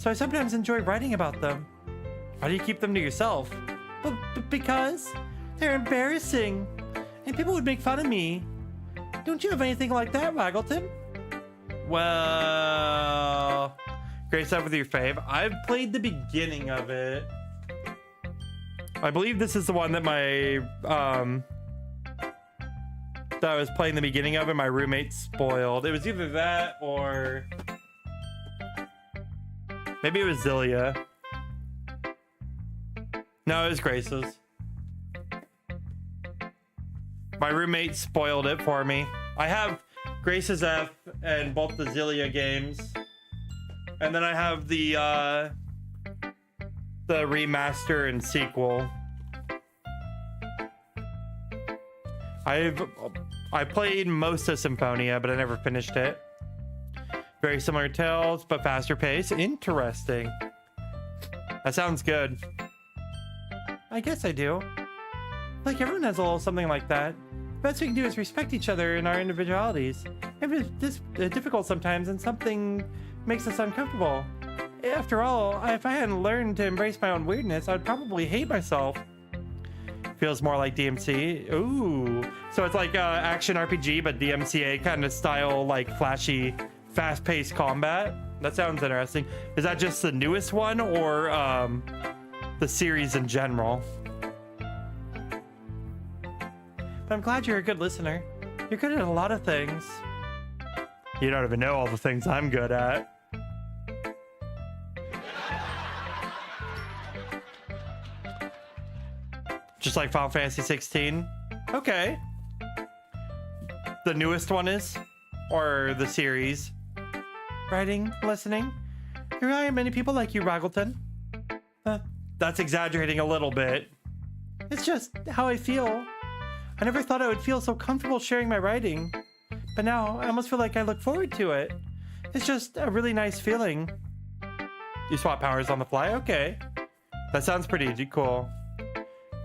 so I sometimes enjoy writing about them. Why do you keep them to yourself? Well, because they're embarrassing, and people would make fun of me. Don't you have anything like that, Raggleton? Well, Grace up with your fave. I've played the beginning of it. I believe this is the one that that I was playing the beginning of and my roommate spoiled. It was either that or maybe it was Zilia. No, it was Grace's. My roommate spoiled it for me. I have Grace's F and both the Zilia games. And then I have the remaster and sequel. I played most of Symphonia, but I never finished it. Very similar tales, but faster pace. Interesting. That sounds good. I guess I do. Like, everyone has a little something like that. The best we can do is respect each other and our individualities. It's difficult sometimes, and something makes us uncomfortable. After all, if I hadn't learned to embrace my own weirdness, I'd probably hate myself. Feels more like DMC. Ooh. So it's like action RPG, but DMCA kind of style, like flashy, fast-paced combat. That sounds interesting. Is that just the newest one or the series in general? But I'm glad you're a good listener. You're good at a lot of things. You don't even know all the things I'm good at. Just like Final Fantasy 16? Okay. The newest one is? Or the series? Writing, listening? There really aren't many people like you, Raggleton. That's exaggerating a little bit. It's just how I feel. I never thought I would feel so comfortable sharing my writing. But now, I almost feel like I look forward to it. It's just a really nice feeling. You swap powers on the fly? Okay. That sounds pretty cool.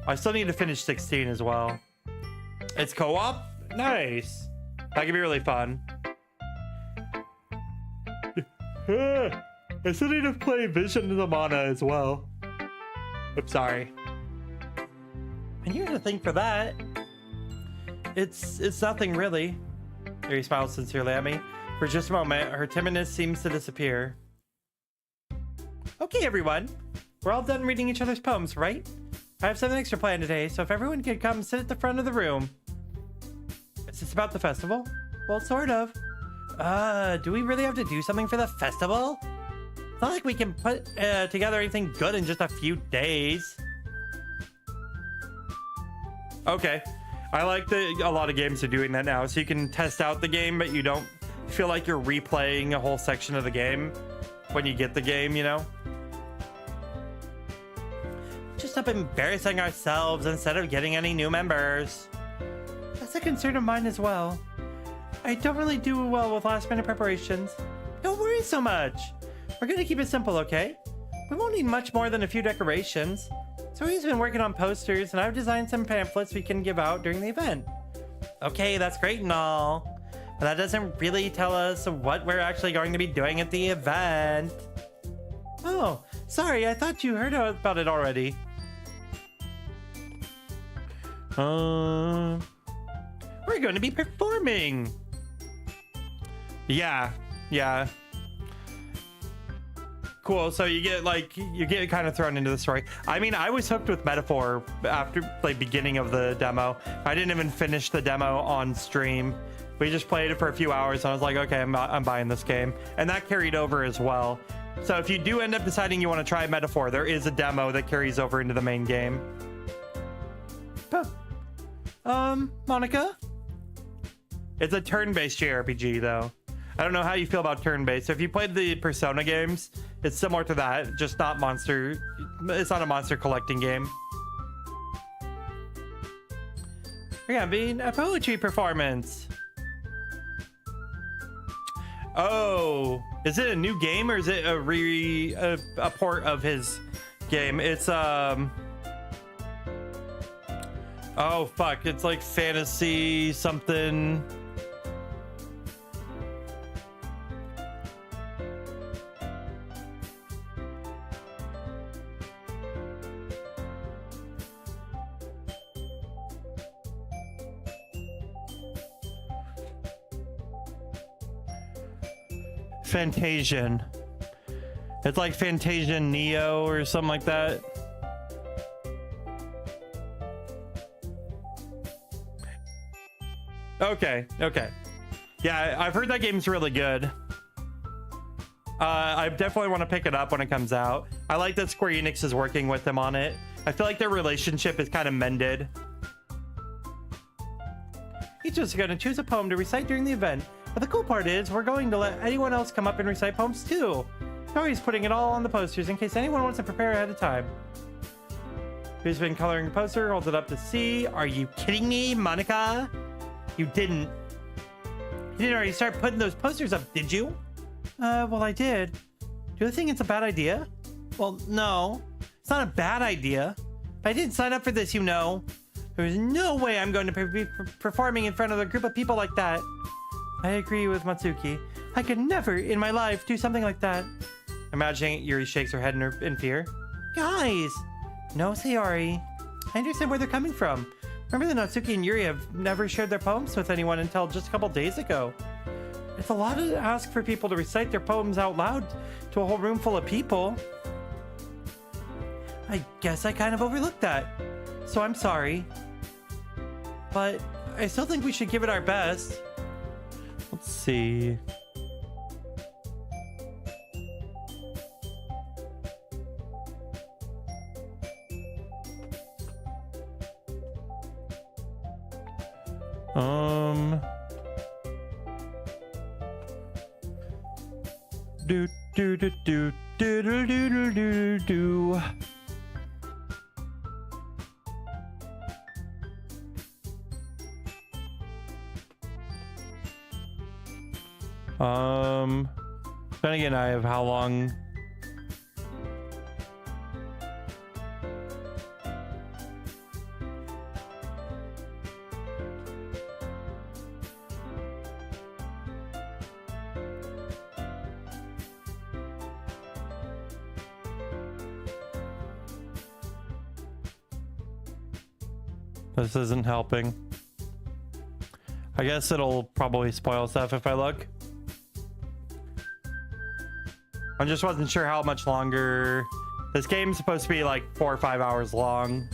I still need to finish 16 as well. It's co-op? Nice. That could be really fun. I still need to play Vision of the Mana as well. Oops, sorry. And you had to think for that. It's nothing really. Mary smiles sincerely at me. For just a moment, her timidness seems to disappear. Okay, everyone. We're all done reading each other's poems, right? I have something extra planned today, so if everyone could come sit at the front of the room. Is this about the festival? Well, sort of. Do we really have to do something for the festival? It's not like we can put together anything good in just a few days. Okay. I like that a lot of games are doing that now, so you can test out the game, but you don't feel like you're replaying a whole section of the game when you get the game, you know? Just stop embarrassing ourselves instead of getting any new members. That's a concern of mine as well. I don't really do well with last-minute preparations. Don't worry so much. We're gonna keep it simple, okay? We won't need much more than a few decorations. Zoe's been working on posters, and I've designed some pamphlets we can give out during the event. Okay, that's great and all, but that doesn't really tell us what we're actually going to be doing at the event. Oh, sorry, I thought you heard about it already. We're going to be performing. Yeah. Cool. So you get kind of thrown into the story. I mean, I was hooked with Metaphor after like beginning of the demo. I didn't even finish the demo on stream. We just played it for a few hours, and I was like, okay, I'm buying this game, and that carried over as well. So if you do end up deciding you want to try Metaphor, there is a demo that carries over into the main game. Monica? It's a turn-based JRPG, though. I don't know how you feel about turn-based. So if you played the Persona games, it's similar to that, just not monster. It's not a monster collecting game. We're gonna be a poetry performance. Oh, is it a new game or is it a port of his game? It's oh fuck, it's like fantasy something. Fantasian. It's like Fantasian Neo or something like that. Okay, okay. Yeah, I've heard that game's really good. I definitely want to pick it up when it comes out. I like that Square Enix is working with them on it. I feel like their relationship is kind of mended. Each of us is going to choose a poem to recite during the event. But the cool part is we're going to let anyone else come up and recite poems too. Tori's putting it all on the posters in case anyone wants to prepare ahead of time. Who's been coloring the poster? Holds it up to see. Are you kidding me, Monica? You didn't. You didn't already start putting those posters up, did you? Well, I did. Do you think it's a bad idea? Well, no. It's not a bad idea. But I didn't sign up for this, you know. There's no way I'm going to be performing in front of a group of people like that. I agree with Matsuki. I could never in my life do something like that. Imagining Yuri shakes her head in fear. Guys! No, Sayori. I understand where they're coming from. Remember that Natsuki and Yuri have never shared their poems with anyone until just a couple days ago. It's a lot to ask for people to recite their poems out loud to a whole room full of people. I guess I kind of overlooked that. So I'm sorry. But I still think we should give it our best. Let's see. Do do do do do do do do do. Then again, I have how long? This isn't helping. I guess it'll probably spoil stuff if I look. I just wasn't sure how much longer. This game's supposed to be like 4 or 5 hours long.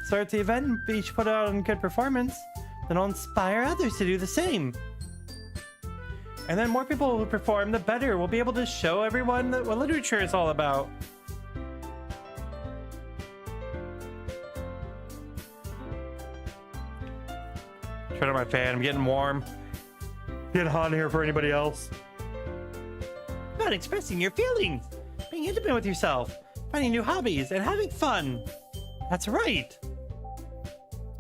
Start the event and each put out a good performance. Then I'll inspire others to do the same. And then more people will perform, the better. We'll be able to show everyone what literature is all about. Turn on my fan. I'm getting warm. Getting hot in here for anybody else. About expressing your feelings, being intimate with yourself, finding new hobbies, and having fun. That's right.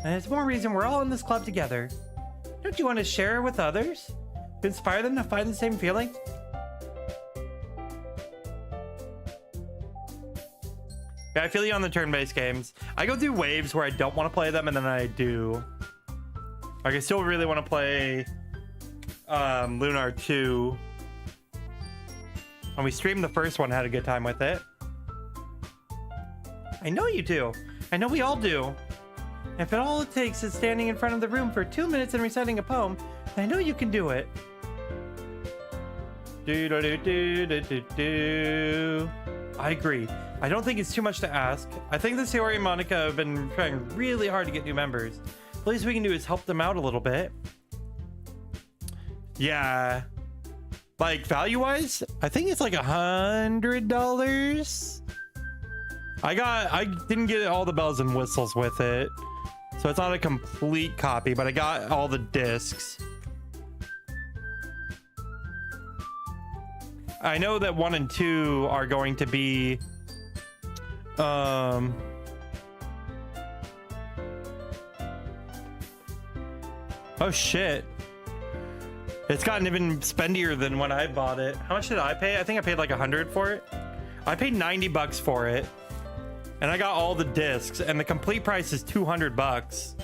And it's more reason we're all in this club together. Don't you want to share with others? To inspire them to find the same feelings? Yeah, I feel you on the turn-based games. I go through waves where I don't want to play them, and then I do. Like, I still really want to play Lunar 2. When we streamed the first one, had a good time with it. I know you do. I know we all do. If all it takes is standing in front of the room for 2 minutes and reciting a poem, I know you can do it. I agree. I don't think it's too much to ask. I think the Sayori and Monica have been trying really hard to get new members. The least we can do is help them out a little bit. Yeah. Like, value-wise, I think it's like $100. I didn't get all the bells and whistles with it. So it's not a complete copy, but I got all the discs. I know that 1 and 2 are going to be oh shit. It's gotten even spendier than when I bought it. How much did I pay? I think I paid like 100 for it. I paid 90 bucks for it. And I got all the discs, and the complete price is 200 bucks.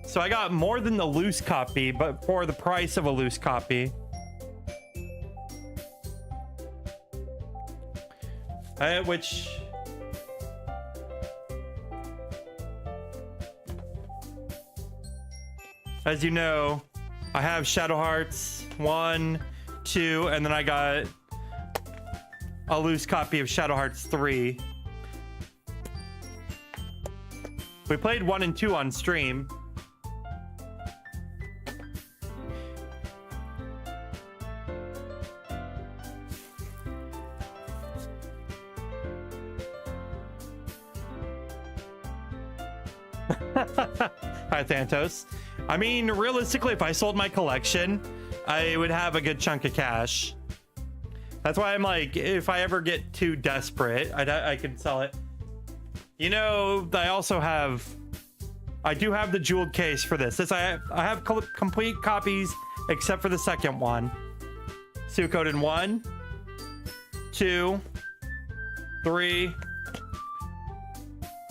So I got more than the loose copy, but for the price of a loose copy. Which... as you know, I have Shadow Hearts 1, 2, and then I got a loose copy of Shadow Hearts 3. We played 1 and 2 on stream. Hi, Thantos. I mean, realistically, if I sold my collection, I would have a good chunk of cash. That's why I'm like, if I ever get too desperate, I can sell it. You know, I do have the jeweled case for this. I have complete copies except for the second one. Suikoden 1, 2, 3,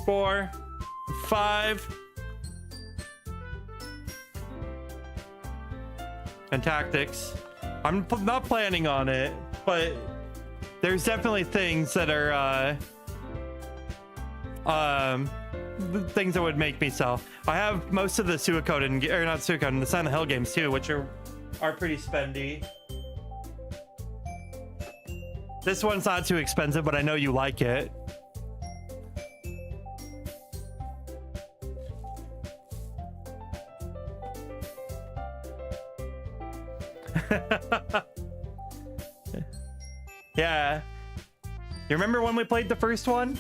4, 5. And Tactics. I'm not planning on it, but there's definitely things that are things that would make me sell. I have most of the Suikoden, or not Suikoden, the Silent Hill games too, which are pretty spendy. This one's not too expensive, but I know you like it. Yeah. You remember when we played the first one?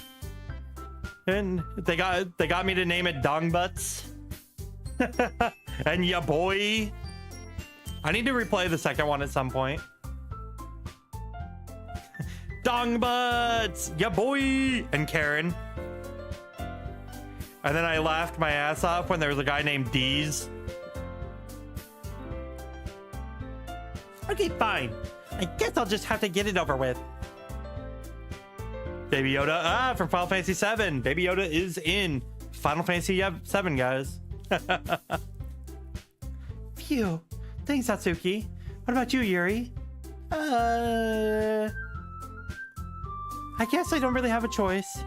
And they got me to name it Dong Butts. And ya boy. I need to replay the second one at some point. Dong Butts, ya boy, and Karen. And then I laughed my ass off when there was a guy named Deez. Okay, fine. I guess I'll just have to get it over with. Baby Yoda, from Final Fantasy VII. Baby Yoda is in Final Fantasy VII, guys. Phew. Thanks, Satsuki. What about you, Yuri? I guess I don't really have a choice.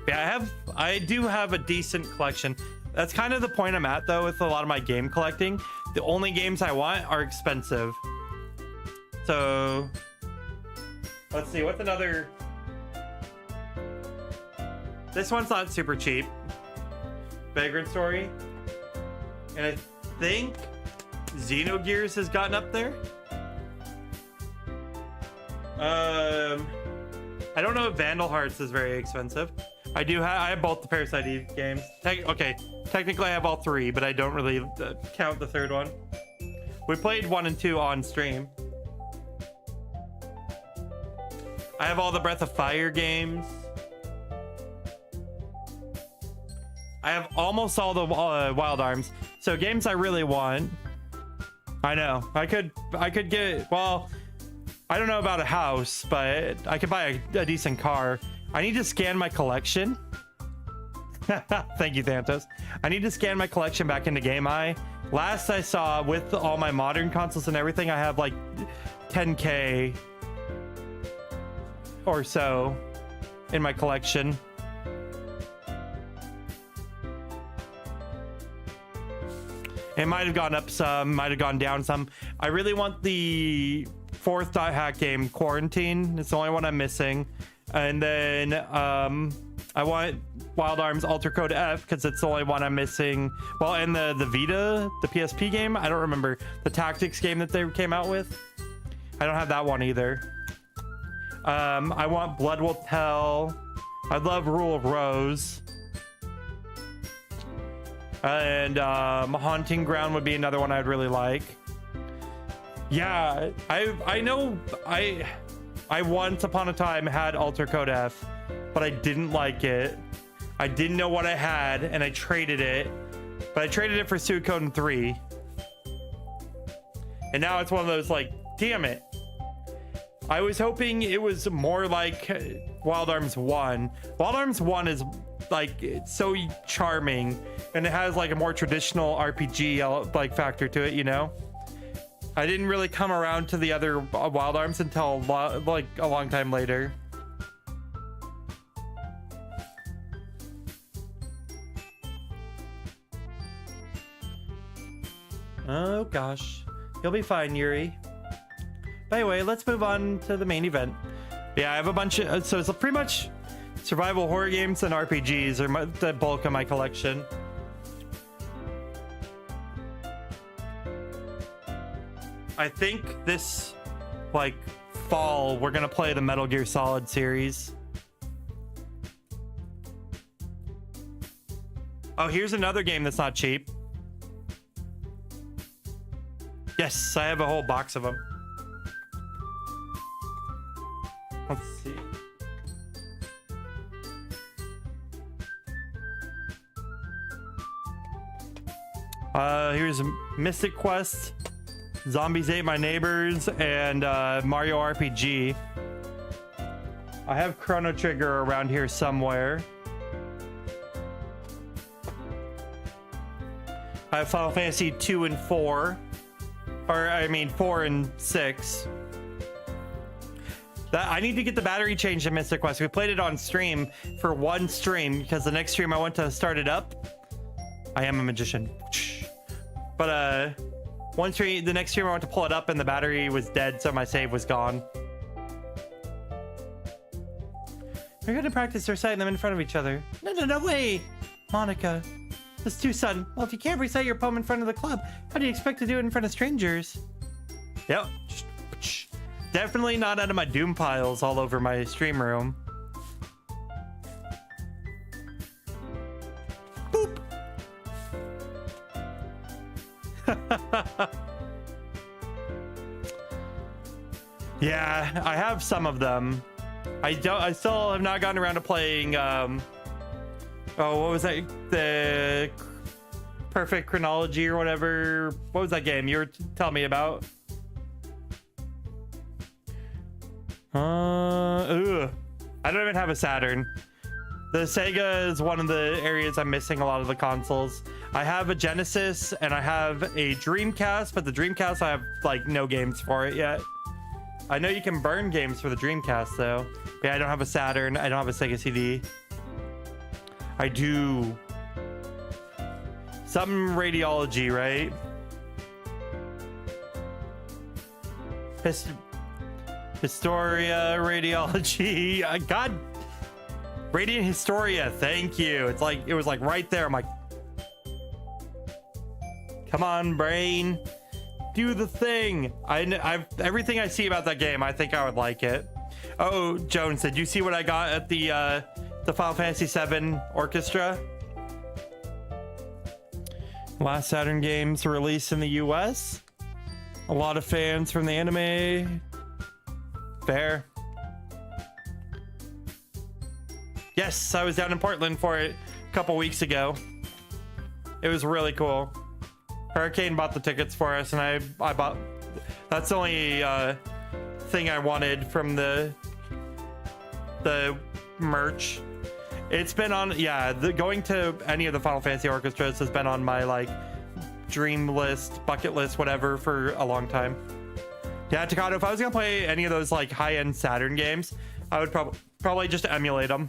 Yeah, I do have a decent collection. That's kind of the point I'm at, though, with a lot of my game collecting. The only games I want are expensive. So, let's see, what's another... This one's not super cheap. Vagrant Story. And I think Xenogears has gotten up there. I don't know if Vandal Hearts is very expensive. I have both the Parasite Eve games. Okay, technically I have all three, but I don't really count the third one. We played 1 and 2 on stream. I have all the Breath of Fire games. I have almost all the Wild Arms. So games I really want. I know. I could get, well, I don't know about a house, but I could buy a decent car. I need to scan my collection. Thank you, Thantos. I need to scan my collection back into Game Eye. Last I saw, with all my modern consoles and everything, I have like 10K or so in my collection. It might have gone up some, might have gone down some. I really want the 4th dot hack game, Quarantine. It's the only one I'm missing. And then I want Wild Arms Alter Code F because it's the only one I'm missing. Well, and the Vita, the PSP game, I don't remember. The Tactics game that they came out with. I don't have that one either. I want Blood Will Tell. I love Rule of Rose. And Haunting Ground would be another one I'd really like. Yeah, I know I once upon a time had Alter Code F, but I didn't like it. I didn't know what I had, and I traded it. But I traded it for Suikoden 3. And now it's one of those, like, damn it. I was hoping it was more like Wild Arms 1. Wild Arms 1 is, like, it's so charming, and it has, like, a more traditional RPG, like, factor to it, you know? I didn't really come around to the other Wild Arms until, like, a long time later. Oh, gosh. You'll be fine, Yuri. By the way, let's move on to the main event. Yeah, I have a bunch of... So it's pretty much survival horror games and RPGs are the bulk of my collection. I think this, like, fall, we're gonna play the Metal Gear Solid series. Oh, here's another game that's not cheap. Yes, I have a whole box of them. Let's see. Here's Mystic Quest, Zombies Ate My Neighbors, and Mario RPG. I have Chrono Trigger around here somewhere. I have Final Fantasy 2 and 4. Or, I mean, 4 and 6. I need to get the battery changed in Mystic Quest. We played it on stream for one stream, because the next stream I went to start it up. I am a magician. But, the next stream I went to pull it up and the battery was dead, so my save was gone. We're gonna practice reciting them in front of each other. No way! Monica. It's too sudden. Well, if you can't recite your poem in front of the club, how do you expect to do it in front of strangers? Yep. Definitely not out of my Doom piles all over my stream room. Boop. Yeah, I have some of them. I still have not gotten around to playing oh, what was that? The Perfect Chronology or whatever. What was that game you were telling me about? Ugh. I don't even have a Saturn. The Sega is one of the areas I'm missing a lot of the consoles. I have a Genesis and I have a Dreamcast, but the Dreamcast I have like no games for it yet. I know you can burn games for the Dreamcast though. Yeah, I don't have a Saturn. I don't have a Sega CD. I do. Some radiology, right? Historia, radiology. God. Radiant Historia. Thank you. It's like, it was like right there. I'm like, come on, brain. Do the thing. Everything I see about that game, I think I would like it. Oh, Jones, did you see what I got at the Final Fantasy VII Orchestra? Last Saturn games released in the US. A lot of fans from the anime. Fair. Yes, I was down in Portland for it a couple weeks ago. It was really cool. Hurricane bought the tickets for us, and I bought. That's the only thing I wanted from the merch. It's been on, yeah, going to any of the Final Fantasy orchestras has been on my like dream list, bucket list, whatever, for a long time. Yeah, Takado, if I was gonna play any of those like high-end Saturn games, I would probably just emulate them.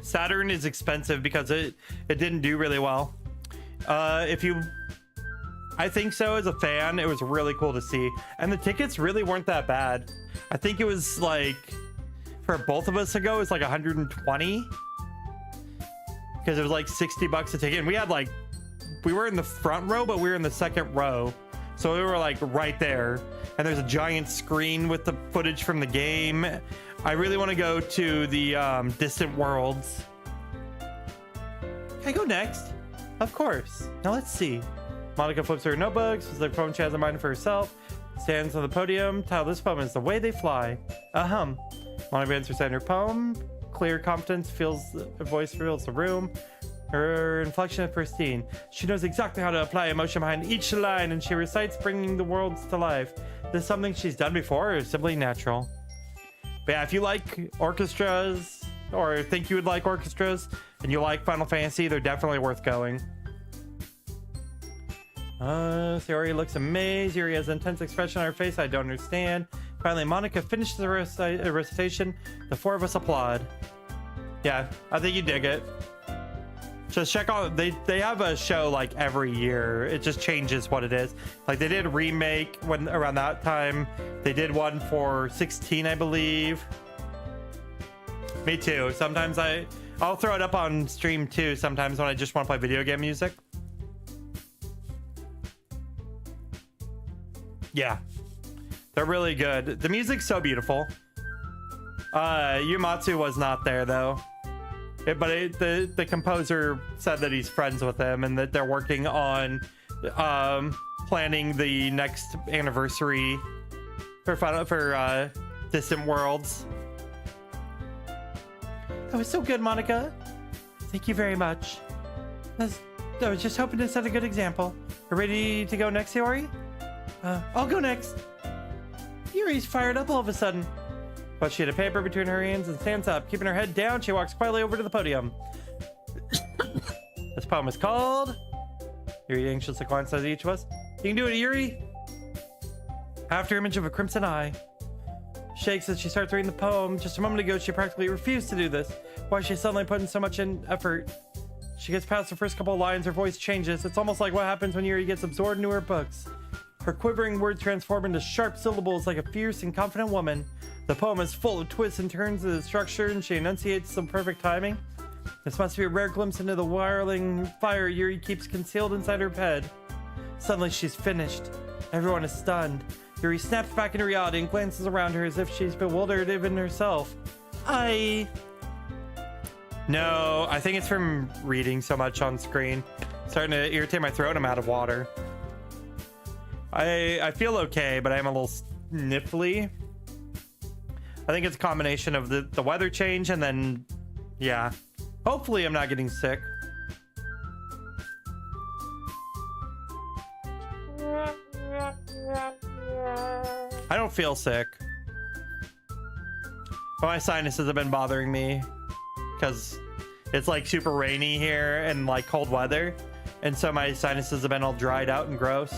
Saturn is expensive because it didn't do really well. I think so. As a fan, it was really cool to see, and the tickets really weren't that bad. I think it was like, for both of us to go, it's like 120, because it was like $60 a ticket, and we had like, we were in the front row, but we were in the second row, so we were like right there, and there's a giant screen with the footage from the game. I really want to go to the Distant Worlds. Can I go next? Of course. Now let's see. Monica flips her notebooks, as the poem she has in mind for herself, stands on the podium. Title this poem is The Way They Fly. Monica answers her poem. Clear confidence fills her voice, fills the room. Her inflection is pristine. She knows exactly how to apply emotion behind each line, and she recites bringing the worlds to life. This is something she's done before, or is simply natural. But yeah, if you like orchestras, or think you would like orchestras, and you like Final Fantasy, they're definitely worth going. Sayori looks amazed. Yuri has an intense expression on her face I don't understand. Finally, Monica finishes the recitation. The four of us applaud. Yeah, I think you dig it. Just check out, they have a show like every year. It just changes what it is. Like they did a remake when around that time. They did one for 16, I believe. Me too. Sometimes I'll throw it up on stream too. Sometimes when I just want to play video game music. Yeah, they're really good. The music's so beautiful. Yumatsu was not there though. The composer said that he's friends with him and that they're working on planning the next anniversary for Distant Worlds. That was so good, Monica. Thank you very much. I was just hoping to set a good example. Are ready to go next, Yuri? I'll go next. Yuri's fired up all of a sudden. But she had a paper between her hands and stands up. Keeping her head down, she walks quietly over to the podium. This poem is called... Yuri anxiously glances at each of us. You can do it, Yuri. After image of a crimson eye. Shakes as she starts reading the poem. Just a moment ago, she practically refused to do this. Why is she suddenly putting so much effort? She gets past the first couple of lines, her voice changes. It's almost like what happens when Yuri gets absorbed into her books. Her quivering words transform into sharp syllables like a fierce and confident woman. The poem is full of twists and turns of the structure, and she enunciates some perfect timing. This must be a rare glimpse into the whirling fire Yuri keeps concealed inside her head. Suddenly, she's finished. Everyone is stunned. Yuri snaps back into reality and glances around her as if she's bewildered even herself. No, I think it's from reading so much on screen. Starting to irritate my throat. I'm out of water. I feel okay, but I'm a little sniffly. I think it's a combination of the weather change and then, yeah. Hopefully I'm not getting sick. I don't feel sick. But my sinuses have been bothering me because it's like super rainy here and like cold weather. And so my sinuses have been all dried out and gross.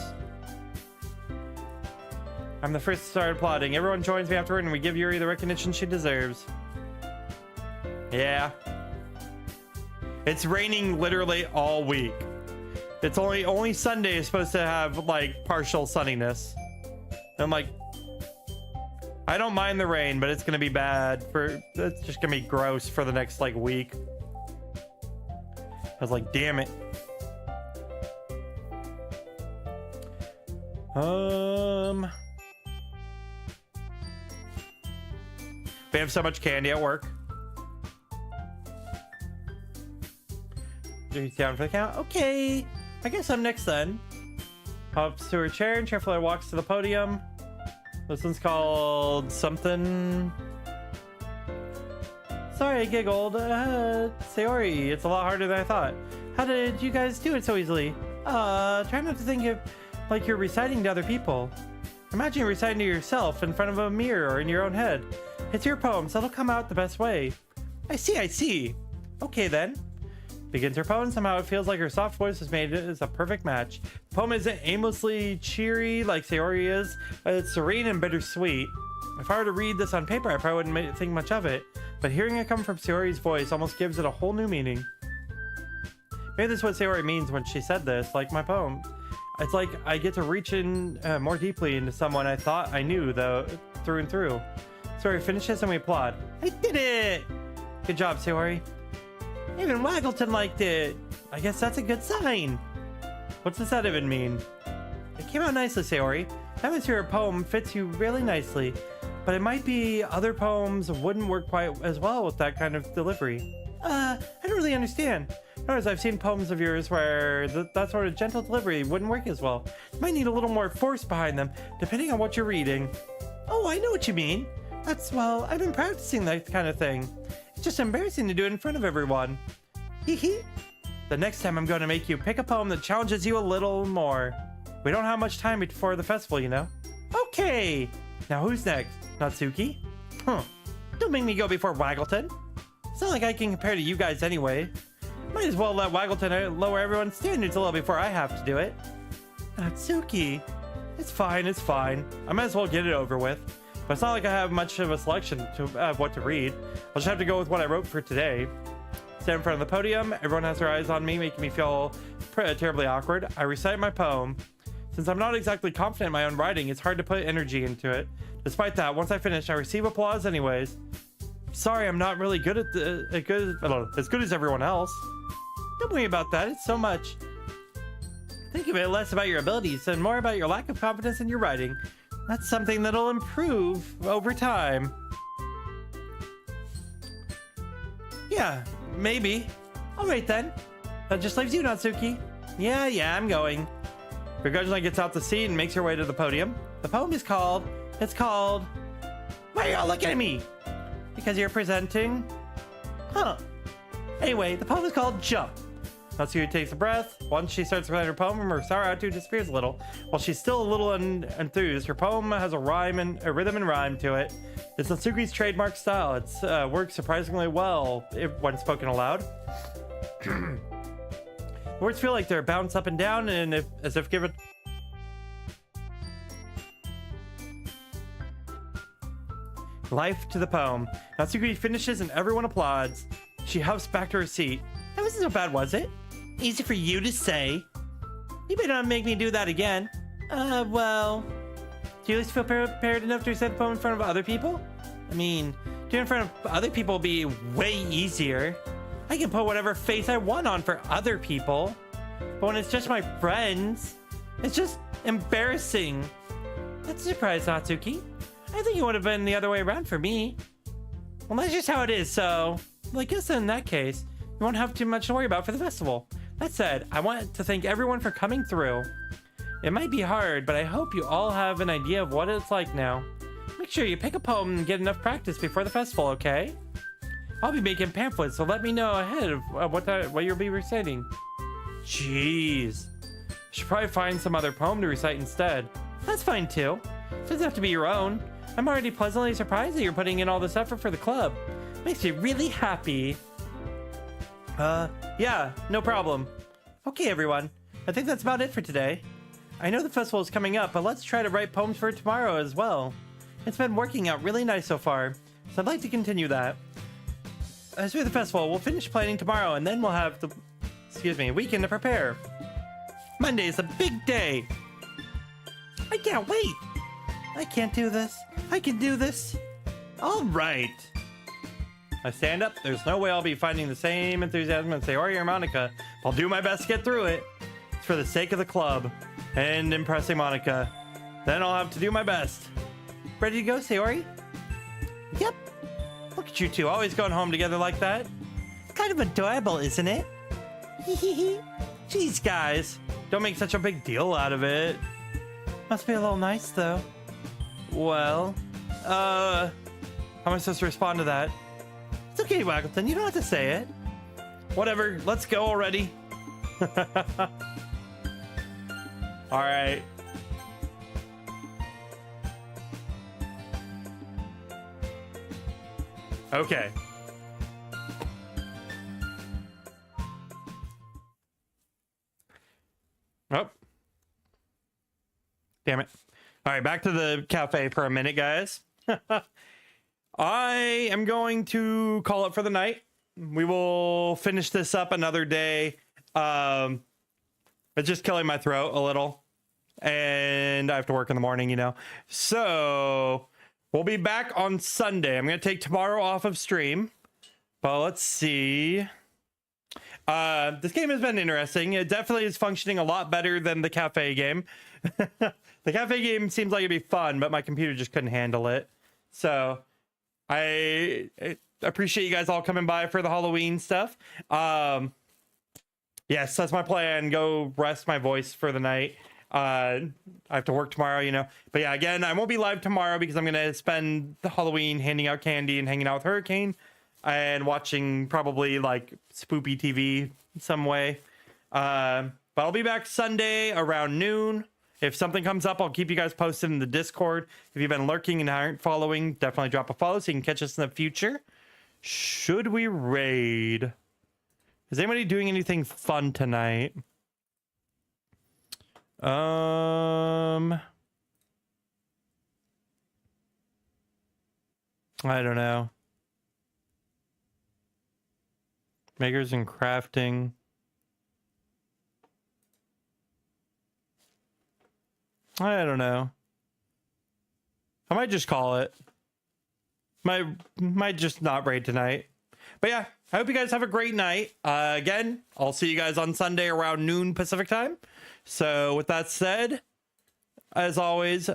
I'm the first to start applauding. Everyone joins me afterward and we give Yuri the recognition she deserves. Yeah. It's raining literally all week. It's only Sunday is supposed to have like partial sunniness. I'm like, I don't mind the rain, but it's gonna be bad it's just gonna be gross for the next like week. I was like, damn it. We have so much candy at work. He's down for the count. Okay, I guess I'm next then. Hops to her chair and cheerfully walks to the podium. This one's called something. Sorry, I giggled. Sayori, it's a lot harder than I thought. How did you guys do it so easily? Try not to think of like you're reciting to other people. Imagine you're reciting to yourself in front of a mirror or in your own head. It's your poem, so it'll come out the best way. I see. Okay then. Begins her poem. Somehow it feels like her soft voice has made it as a perfect match. The poem isn't aimlessly cheery like Sayori is, but it's serene and bittersweet. If I were to read this on paper, I probably wouldn't think much of it, but hearing it come from Sayori's voice almost gives it a whole new meaning. Maybe that's what Sayori means when she said this, like my poem. It's like I get to reach in more deeply into someone I thought I knew, though, through and through. Sayori finishes and we applaud. I did it! Good job, Sayori. Even Waggleton liked it. I guess that's a good sign. What's does that even mean? It came out nicely, Sayori. That was your poem fits you really nicely. But it might be other poems wouldn't work quite as well with that kind of delivery. I don't really understand. Notice I've seen poems of yours where that sort of gentle delivery wouldn't work as well. You might need a little more force behind them, depending on what you're reading. Oh, I know what you mean. Well, I've been practicing that kind of thing. It's just embarrassing to do it in front of everyone. Hee hee. The next time I'm going to make you pick a poem that challenges you a little more. We don't have much time before the festival, you know. Okay. Now who's next? Natsuki? Don't make me go before Waggleton. It's not like I can compare to you guys anyway. Might as well let Waggleton lower everyone's standards a little before I have to do it. Natsuki. It's fine. I might as well get it over with. But it's not like I have much of a selection of what to read. I'll just have to go with what I wrote for today. Stand in front of the podium. Everyone has their eyes on me, making me feel terribly awkward. I recite my poem. Since I'm not exactly confident in my own writing, it's hard to put energy into it. Despite that, once I finish, I receive applause anyways. Sorry, I'm not really good at as good as everyone else. Don't worry about that. It's so much. Think of it less about your abilities and more about your lack of confidence in your writing. That's something that'll improve over time. Yeah, maybe. All right then. That just leaves you, Natsuki. Yeah, I'm going. Begrudgingly gets out the seat and makes her way to the podium. The poem is called... Why are y'all looking at me? Because you're presenting? Huh. Anyway, the poem is called Jump. Natsuki takes a breath. Once she starts reciting her poem, her sour attitude disappears a little. While she's still a little enthused, her poem has a rhythm and rhyme to it. It's Natsuki's trademark style. It's works surprisingly well when spoken aloud. The words feel like they're bounced up and down and as if given... life to the poem. Natsuki finishes and everyone applauds. She huffs back to her seat. That wasn't so bad, was it? Easy for you to say. You better not make me do that again. Well... Do you at least feel prepared enough to recite the poem in front of other people? I mean, doing it in front of other people will be way easier. I can put whatever face I want on for other people. But when it's just my friends, it's just embarrassing. That's a surprise, Natsuki. I think it would have been the other way around for me. Well, that's just how it is, so... Well, I guess in that case, you won't have too much to worry about for the festival. That said, I want to thank everyone for coming through. It might be hard, but I hope you all have an idea of what it's like now. Make sure you pick a poem and get enough practice before the festival, okay? I'll be making pamphlets, so let me know ahead of what you'll be reciting. Jeez. I should probably find some other poem to recite instead. That's fine too. It doesn't have to be your own. I'm already pleasantly surprised that you're putting in all this effort for the club. Makes me really happy. Yeah, no problem. Okay, everyone. I think that's about it for today. I know the festival is coming up, but let's try to write poems for tomorrow as well. It's been working out really nice so far, so I'd like to continue that. As for the festival, we'll finish planning tomorrow, and then we'll have the, weekend to prepare. Monday is a big day. I can't wait. I can't do this. I can do this. All right. I stand up. There's no way I'll be finding the same enthusiasm and Sayori or Monica. I'll do my best to get through it. It's for the sake of the club and impressing Monica. Then I'll have to do my best. Ready to go, Sayori? Yep. Look at you two, always going home together like that. It's kind of adorable, isn't it? Jeez, guys. Don't make such a big deal out of it. Must be a little nice, though. Well, how am I supposed to respond to that? It's okay, Waggleton. You don't have to say it. Whatever. Let's go already. All right. Okay. Oh. Damn it. All right, back to the cafe for a minute, guys. I am going to call it for the night. We will finish this up another day. It's just killing my throat a little. And I have to work in the morning, you know. So we'll be back on Sunday. I'm going to take tomorrow off of stream. But let's see. This game has been interesting. It definitely is functioning a lot better than the cafe game. The cafe game seems like it'd be fun, but my computer just couldn't handle it. So I appreciate you guys all coming by for the Halloween stuff. Yes, that's my plan. Go rest my voice for the night. I have to work tomorrow, you know. But yeah, again, I won't be live tomorrow because I'm going to spend the Halloween handing out candy and hanging out with Hurricane and watching probably like spoopy TV some way. But I'll be back Sunday around noon. If something comes up, I'll keep you guys posted in the Discord. If you've been lurking and aren't following, definitely drop a follow so you can catch us in the future. Should we raid? Is anybody doing anything fun tonight? I don't know. Makers and crafting. I don't know. I might just call it. Might just not raid tonight. But yeah, I hope you guys have a great night. Again, I'll see you guys on Sunday around noon Pacific time. So with that said, as always,